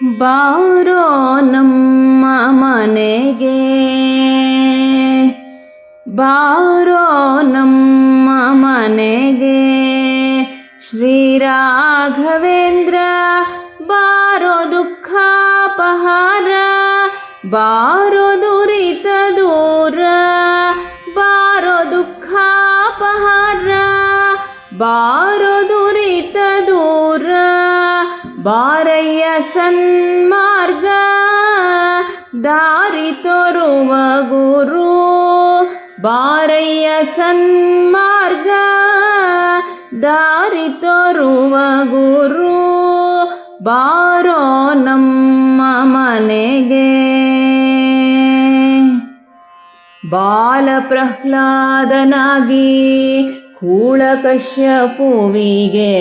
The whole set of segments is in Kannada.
ಬಾರೋ ನಮ್ಮ ಮನೆಗೆ, ಬಾರೋ ನಮ್ಮ ಮನೆಗೆ ಶ್ರೀ ರಾಘವೇಂದ್ರ. ಬಾರೋ ದುಃಖಾಪಹಾರ, ಬಾರೋ ದುರಿತ ದೂರ, ಬಾರೋ ದುಃಖಾಪಹಾರ, ಬಾರೋ ದುರಿತ ದೂರ. ಬಾರಯ್ಯ ಸನ್ಮಾರ್ಗ ದಾರಿ ತೋರುವ ಗುರು, ಬಾರಯ್ಯ ಸನ್ಮಾರ್ಗ ದಾರಿ ತೋರುವ ಗುರು. ಬಾರೋ ನಮ್ಮ ಮನೆಗೆ. ಬಾಲ ಪ್ರಹ್ಲಾದನಾಗಿ ಕೂಳಕಶ್ಯಪುವಿಗೆ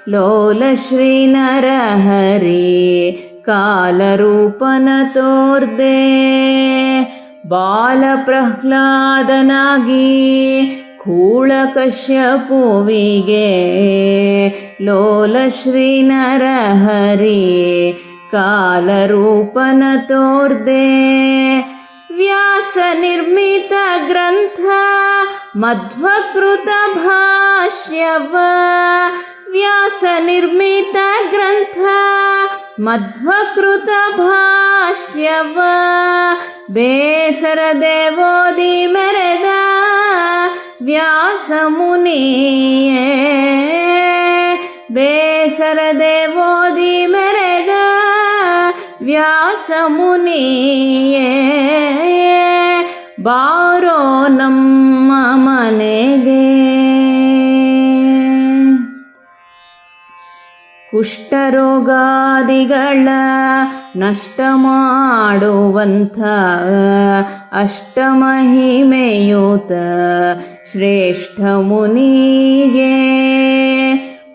ಲೋಲ ಶ್ರೀ ನರಹರಿ ಕಾಲರೂಪನ ತೋರ್ದೆ. ಬಾಲ ಪ್ರಹ್ಲಾದನಾಗಿ ಕೂಳಕಶ್ಯಪುವಿಗೆ ಲೋಲ ಶ್ರೀ ನರಹರಿ ಕಾಲರೂಪನ ತೋರ್ದೆ. ವ್ಯಾಸ ನಿರ್ಮಿತ ಗ್ರಂಥ ಮಧ್ವಕೃತ ಭಾಷ್ಯವ, ವ್ಯಾಸ ನಿರ್ಮಿತ ಗ್ರಂಥ ಮಧ್ವಕೃತ ಭಾಷ್ಯವ ಬೇಸರದೆ ಓದಿ ಮೆರೆದ ವ್ಯಾಸ ಮುನಿಯೇ. ಬೇಸರದೆ ಓದಿ ಮೆರೆದ ವ್ಯಾಸ ಮುನಿಯೇ. ಬಾರೋ ನಮ್ಮ ಮನೆಗೆ. ಕುಷ್ಠರೋಗಾದಿಗಳ ನಷ್ಟ ಮಾಡುವಂಥ ಅಷ್ಟಮಹಿಮೆಯೂತ ಶ್ರೇಷ್ಠ ಮುನಿಗೆ.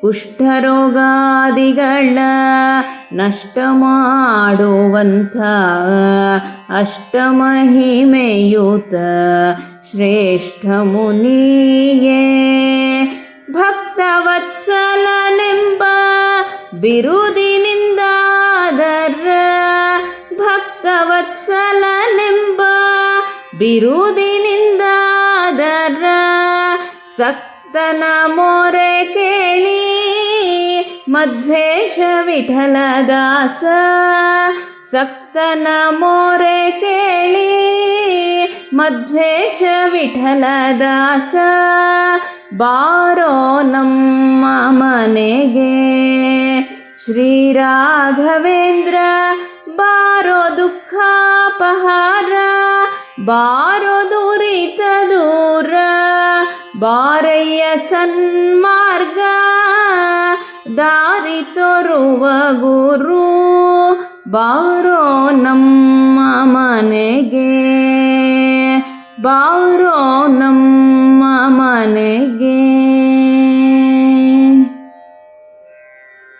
ಕುಷ್ಠರೋಗಾದಿಗಳ ನಷ್ಟ ಮಾಡುವಂಥ ಅಷ್ಟಮಹಿಮೆಯೂತ ಶ್ರೇಷ್ಠ ಮುನಿಯೇ. ಭಕ್ತವತ್ಸಲನೆಂಬ ಬಿರುದಿನಿಂದಾದರ, ಭಕ್ತವತ್ಸಲನೆಂಬ ಬಿರುದಿನಿಂದಾದರ ಸಕ್ತನ ಮೊರೆ ಕೇಳಿ ಮಧ್ವೇಶ ವಿಠಲದಾಸ. ಸಕ್ತನ ಮೊರೆ ಕೇಳಿ ಮಧ್ವೇಶ ವಿಠಲದಾಸ. ಬಾರೋ ನಮ್ಮ ಮನೆಗೆ ಶ್ರೀ ರಾಘವೇಂದ್ರ. ಬಾರೋ ದುಃಖಾಪಹಾರ, ಬಾರೋ ದುರಿತ ದೂರ, ಬಾರಯ್ಯ ಸನ್ಮಾರ್ಗ ದಾರಿ ತೋರುವ ಗುರು. ಬಾರೋ ನಮ್ಮ ಮನೆಗೆ, ಬಾರೋ ನಮ್ಮ ಮನೆಗೆ.